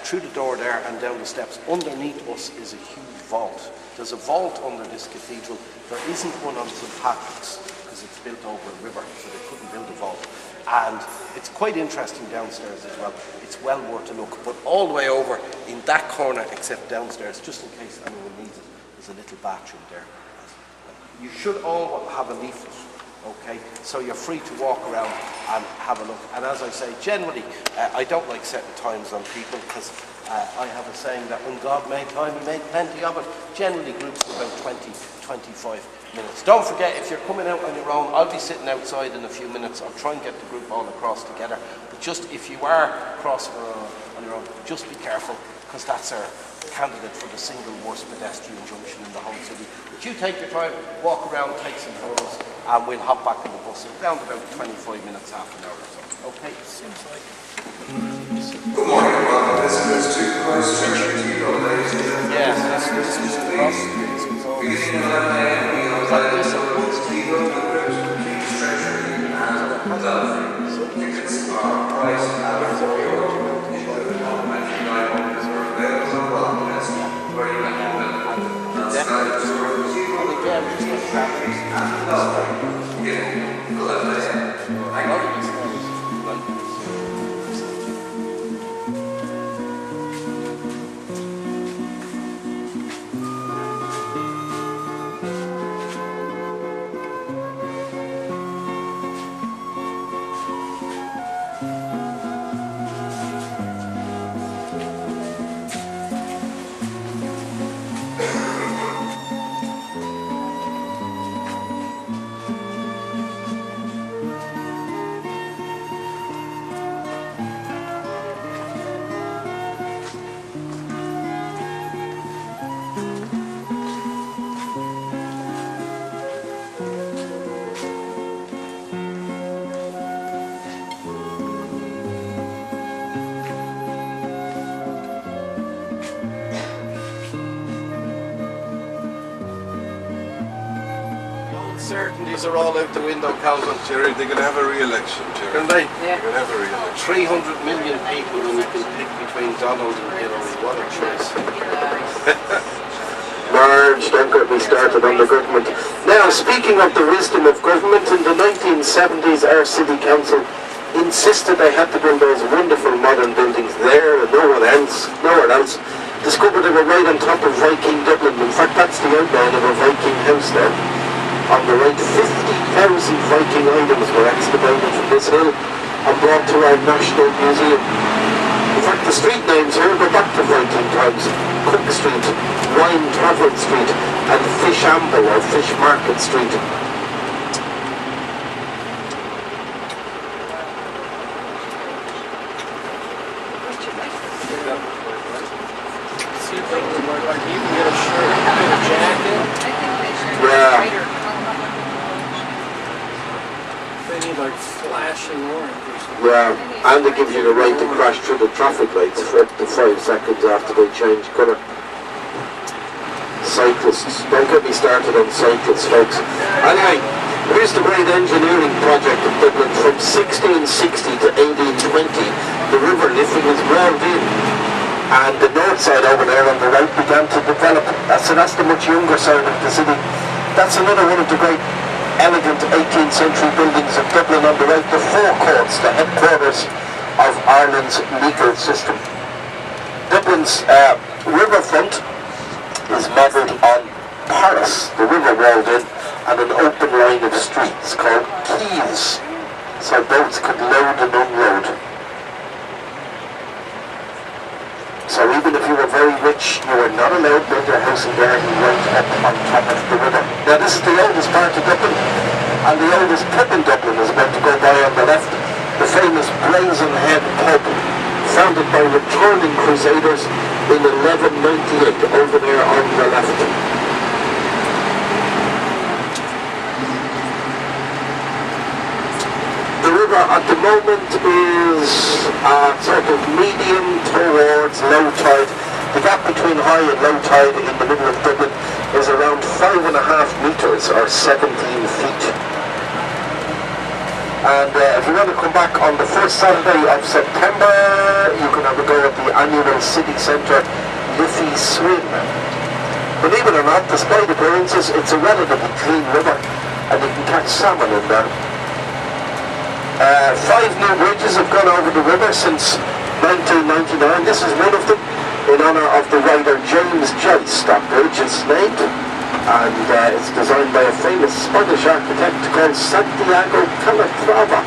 through the door there and down the steps, underneath us is a huge vault. There's a vault under this cathedral. There isn't one on St. Patrick's, because it's built over a river, so they couldn't build a vault. and it's quite interesting downstairs as well. It's well worth a look. But all the way over in that corner, except downstairs, just in case anyone needs it, there's a little bathroom there. You should all have a leaflet, okay? So you're free to walk around and have a look. And as I say, generally, I don't like setting times on people because I have a saying that when God made time, he made plenty of it. Generally, groups of about 20, 25 minutes. Don't forget, if you're coming out on your own, I'll be sitting outside in a few minutes. I'll try and get the group all across together. But just if you are crossing on your own, just be careful, because that's our candidate for the single worst pedestrian junction in the whole city. But you take your time, walk around, take some photos, and we'll hop back in the bus in around about 25 minutes, half an hour or so. Okay? Seems like it. Good morning, welcome visitors to Christchurch Cathedral, ladies and gentlemen. Yes, this is across. This is all. Beginning at 11 a.m. we are led to the Cathedral, the crypt of the King's Treasury, and Dublin. Tickets are priced at €4, including complimentary night holders are available on welcome desk, where you can that's night to the Cathedral, and Dublin, beginning 11 a.m. Thank you. Certainties are all out the window, Calvin. Jerry, they're going to have a re-election, Jerry. Can they? They're going to have a re-election. 300 million people when you can pick between Donald and Hillary. What a choice. Marge, don't get me started on the government. Now, speaking of the wisdom of government, in the 1970s our city council insisted they had to build those wonderful modern buildings there and nowhere else. Discovered they were right on top of Viking Dublin. In fact, that's the outline of a Viking house there. On the right, 50,000 Viking items were excavated from this hill and brought to our National Museum. In fact, the street names here go back to Viking times. Cook Street, Wine Tavern Street, and Fish Amble or Fish Market Street. See if they can, like, you can get a shirt, get a jacket. Yeah. They need like flashing orange or something. Yeah, and they give you the right to crash through the traffic lights for up to 5 seconds after they change colour. Cyclists, don't get me started on cyclists, folks. Anyway, here's the great engineering project of Dublin. From 1660 to 1820, the river Liffey was walled in, and the north side over there on the right began to develop. So that's the much younger side of the city. That's another one of the great elegant 18th century buildings of Dublin on the right, the forecourts, the headquarters of Ireland's legal system. Dublin's riverfront is modelled on Paris, the river walled in, and an open line of streets called quays, so boats could load and unload. So even if you were very rich, you were not allowed to build your house and garden right up on top of the river. Now this is the oldest part of Dublin, and the oldest pub in Dublin is about to go by on the left, the famous Brazen Head pub, founded by returning crusaders in 1198, over there on the left. The river at the moment is sort of medium towards low tide. The gap between high and low tide in the middle of Dublin is around 5.5 metres or 17 feet. And if you want to come back on the first Saturday of September, you can have a go at the annual city centre Liffey Swim. Believe it or not, despite appearances, it's a relatively clean river and you can catch salmon in there. 5 new bridges have gone over the river since 1999. This is one of them, in honour of the writer James Joyce. That bridge is named, and it's designed by a famous Spanish architect called Santiago Calatrava,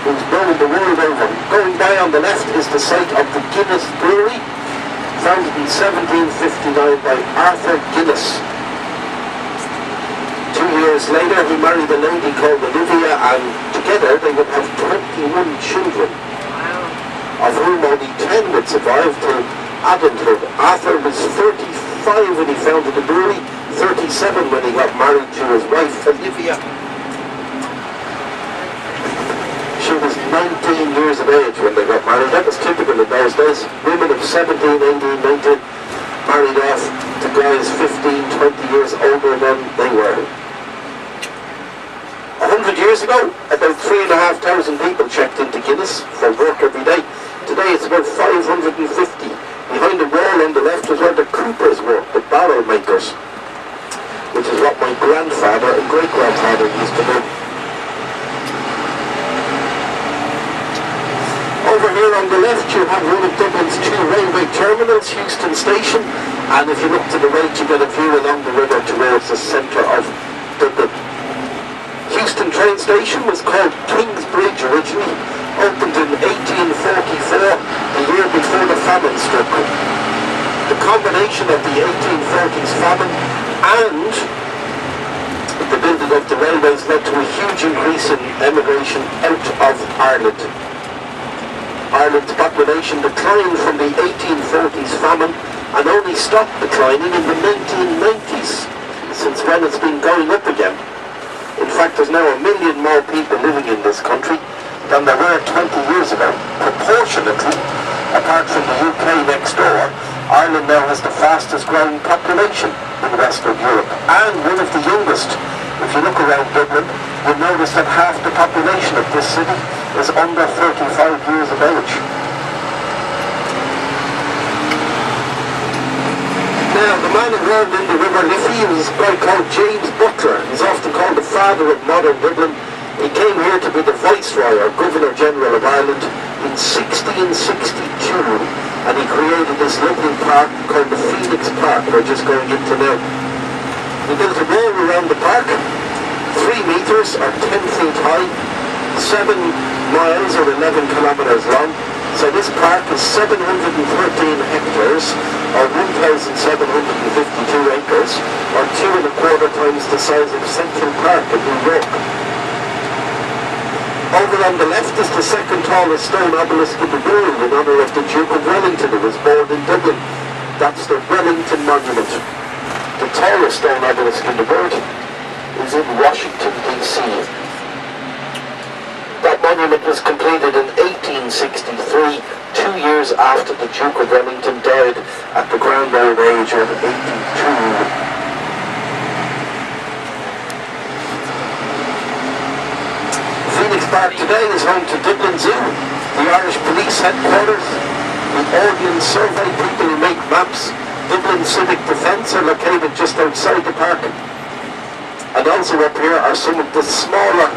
who's known the world over. Going by on the left is the site of the Guinness Brewery, founded in 1759 by Arthur Guinness. 2 years later he married a lady called Olivia, and together they would have 21 children, of whom only 10 would survive till adulthood. Arthur was 35 when he founded the brewery, 37 when he got married to his wife Olivia. She was 19 years of age when they got married. That was typical in those days. Women of 17, 18, 19 married off to guys 15, 20 years older than they were. 100 years ago, about 3,500 people checked into Guinness for work every day. Today it's about 550. Behind the wall on the left is where the coopers work, the barrel makers, which is what my grandfather and great-grandfather used to do. Over here on the left you have one of Dublin's 2 railway terminals, Euston Station, and if you look to the right you get a view along the river towards the centre of Dublin. Euston train station was called King's Bridge originally, opened in 1844, the year before the famine struck. The combination of the 1840s famine and the building of the railways led to a huge increase in emigration out of Ireland. Ireland's population declined from the 1840s famine and only stopped declining in the 1990s, since when it's been going up again. In fact, there's now 1 million more people living in this country than there were 20 years ago. Proportionately, apart from the UK next door, Ireland now has the fastest growing population in Western Europe, and one of the youngest. If you look around Dublin, you'll notice that half the population of this city is under 35 years of age. Now, the man who rode in the River Liffey was a guy called James Butler. He's often called the father of modern Dublin. He came here to be the Viceroy or Governor-General of Ireland in 1662, and he created this lovely park called the Phoenix Park we're just going into now. He built a wall around the park, 3 metres or 10 feet high, 7 miles or 11 kilometres long. So this park is 713 hectares or 1,752 acres, or 2¼ times the size of Central Park in New York. Over on the left is the second tallest stone obelisk in the world in honour of the Duke of Wellington, who was born in Dublin. That's the Wellington Monument. The tallest stone obelisk in the world is in Washington, D.C. That monument was completed in 1863, 2 years after the Duke of Wellington died at the grand old age of 82. Phoenix Park today is home to Dublin Zoo, the Irish Police Headquarters, the Ordnance Survey, people who make maps, Dublin Civic Defence are located just outside the park. And also up here are some of the smaller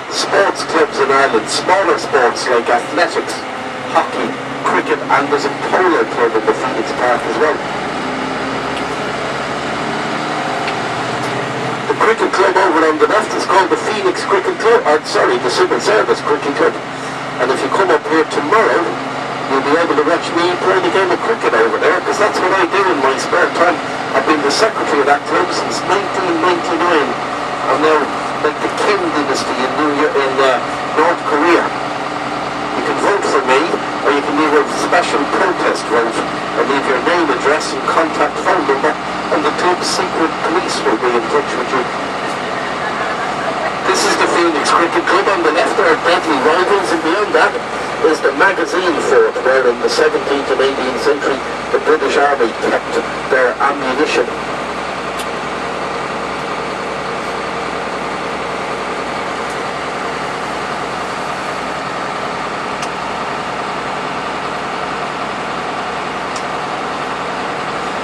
sports clubs in Ireland, smaller sports like athletics, hockey, cricket, and there's a polo club in the Phoenix Park as well. The cricket club over on the left is called the Phoenix Cricket Club, or sorry, the Civil Service Cricket Club. And if you come up here tomorrow, you'll be able to watch me play the game of cricket over there, because that's what I do in my spare time. I've been the secretary of that club since 1999. I'm now like the Kim dynasty in North Korea. You can vote for me, or you can leave a special protest vote, and leave your name, address, and contact phone number, and the club's secret police will be in touch with you. This is the Phoenix Cricket Club. On the left are deadly rivals, and beyond that is the magazine fort, where in the 17th and 18th century the British Army kept their ammunition.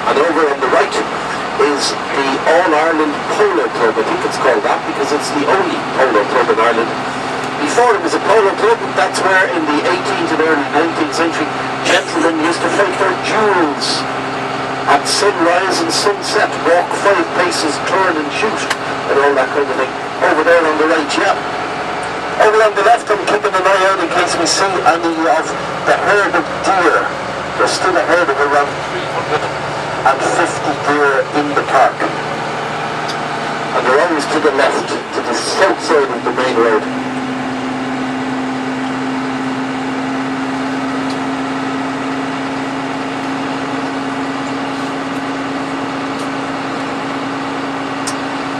And over on the right is the All-Ireland Polo Club. I think it's called that because it's the only polo club in Ireland. Before it was a polo club, that's where in the 18th and early 19th century gentlemen used to fight their duels. At sunrise and sunset, walk 5 paces, turn and shoot, and all that kind of thing. Over there on the right, yeah. Over on the left, I'm keeping an eye out in case we see any of the herd of deer. There's still a herd of around 350 deer in the park. And they're always to the left, to the south side of the main road.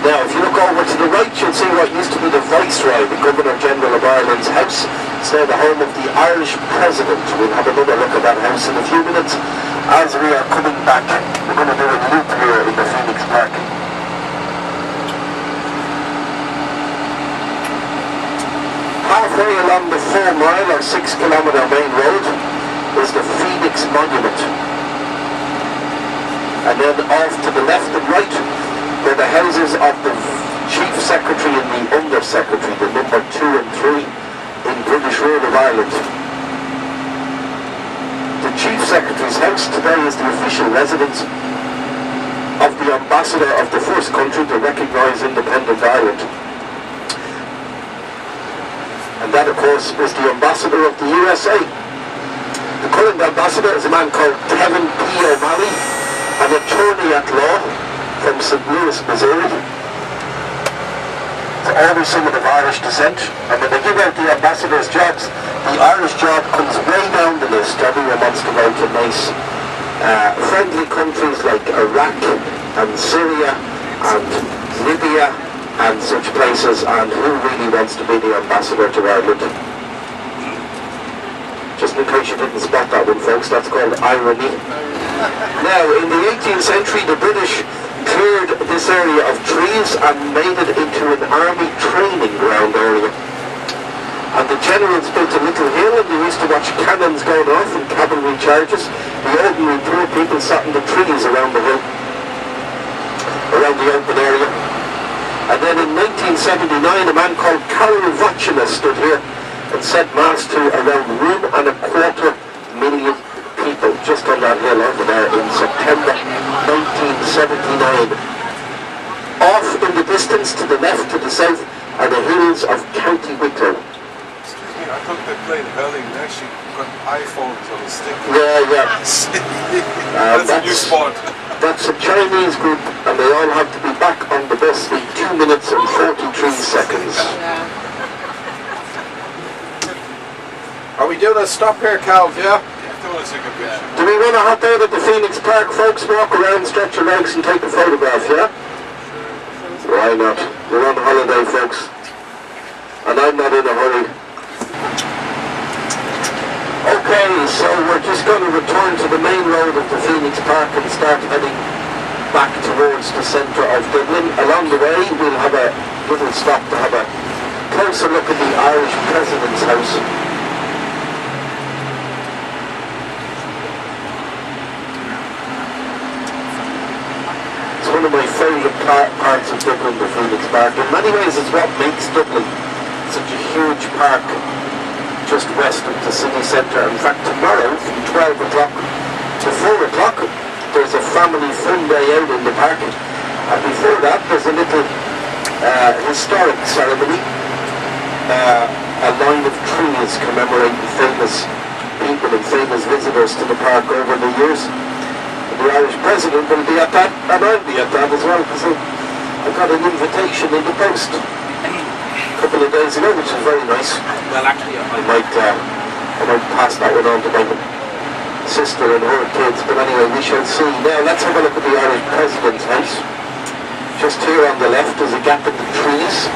Now, if you look over to the right, you'll see what used to be the Viceroy, the Governor-General of Ireland's house. It's now the home of the Irish President. We'll have another look at that house in a few minutes. As we are coming back, we're going to do a loop here in the Phoenix Park. Halfway along the 4 mile or 6 kilometre main road is the Phoenix Monument. And then off to the left and right, were the houses of the Chief Secretary and the Under Secretary, the number 2 and 3 in British Rule of Ireland. The Chief Secretary's house today is the official residence of the Ambassador of the first country to recognise independent Ireland. And that, of course, is the Ambassador of the USA. The current Ambassador is a man called Kevin P. O'Malley, an attorney at law from St. Louis, Missouri. It's always someone of Irish descent, and when they give out the ambassador's jobs, the Irish job comes way down the list. Everyone wants to go to nice, friendly countries like Iraq and Syria and Libya and such places, and who really wants to be the ambassador to Ireland? Just in case you didn't spot that one, folks, that's called irony. Now, in the 18th century, the British cleared this area of trees and made it into an army training ground area. And the generals built a little hill, and they used to watch cannons going off and cavalry charges. The ordinary poor people sat in the trees around the hill, around the open area. And then in 1979, a man called Carol Vachina stood here and said mass to around 1.25 million people just on that hill over there in September 1979. Off in the distance to the left, to the south, are the hills of County Wicklow. Excuse me, I thought they played hurling. They actually got iPhones on a stick. Yeah. That's a new sport. That's a Chinese group, and they all have to be back on the bus in 2 minutes and 43 seconds. Are we doing a stop here, Cal? Yeah? Do we want to hop out at the Phoenix Park, folks? Walk around, stretch your legs and take a photograph, yeah? Why not? We're on holiday, folks. And I'm not in a hurry. Okay, so we're just going to return to the main road of the Phoenix Park and start heading back towards the centre of Dublin. Along the way, we'll have a little stop to have a closer look at the Irish President's house. It's one of my favourite parts of Dublin, the Phoenix Park. In many ways, it's what makes Dublin such a huge park just west of the city centre. In fact, tomorrow from 12 o'clock to 4 o'clock, there's a family fun day out in the park. And before that, there's a little historic ceremony. A line of trees commemorating famous people and famous visitors to the park over the years. The Irish President will be at that, and I'll be at that as well, because I got an invitation in the post a couple of days ago, which is very nice. Well, actually, I might pass that one on to my sister and her kids, but anyway, we shall see. Now, let's have a look at the Irish President's house. Just here on the left is a gap in the trees.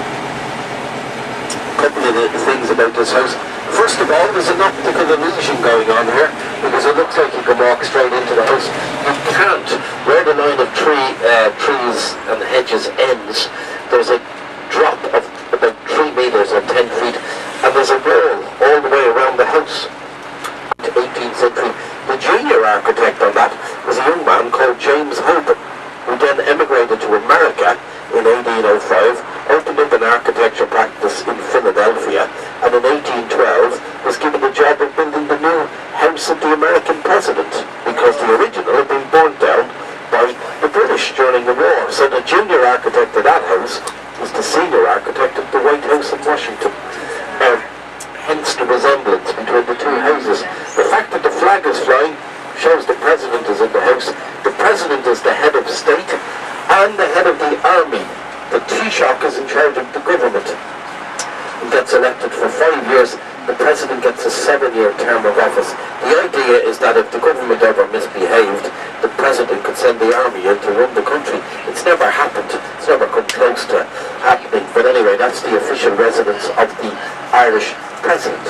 A couple of the things about this house. First of all, there's an optical illusion going on here, because it looks like you can walk straight into the house. You can't. Where the line of trees and hedges ends, there's a drop of about 3 metres or 10 feet, and there's a wall all the way around the house. To 18th century. The junior architect on that was a young man called James Hope, who then emigrated to America in 1805, opened up an architecture practice in Philadelphia, and in 1812 was given the job of building the new house of the American president, because the original had been burnt down by the British during the war. So the junior architect of that house was the senior architect of the White House in Washington. Hence the resemblance between the two houses. The fact that the flag is flying shows the president is in the house. The president is the head of state and the head of the army. The Taoiseach is in charge of the government. He gets elected for 5 years. The president gets a 7-year term of office. The idea is that if the government ever misbehaved, the president could send the army in to run the country. It's never happened. It's never come close to happening. But anyway, that's the official residence of the Irish president.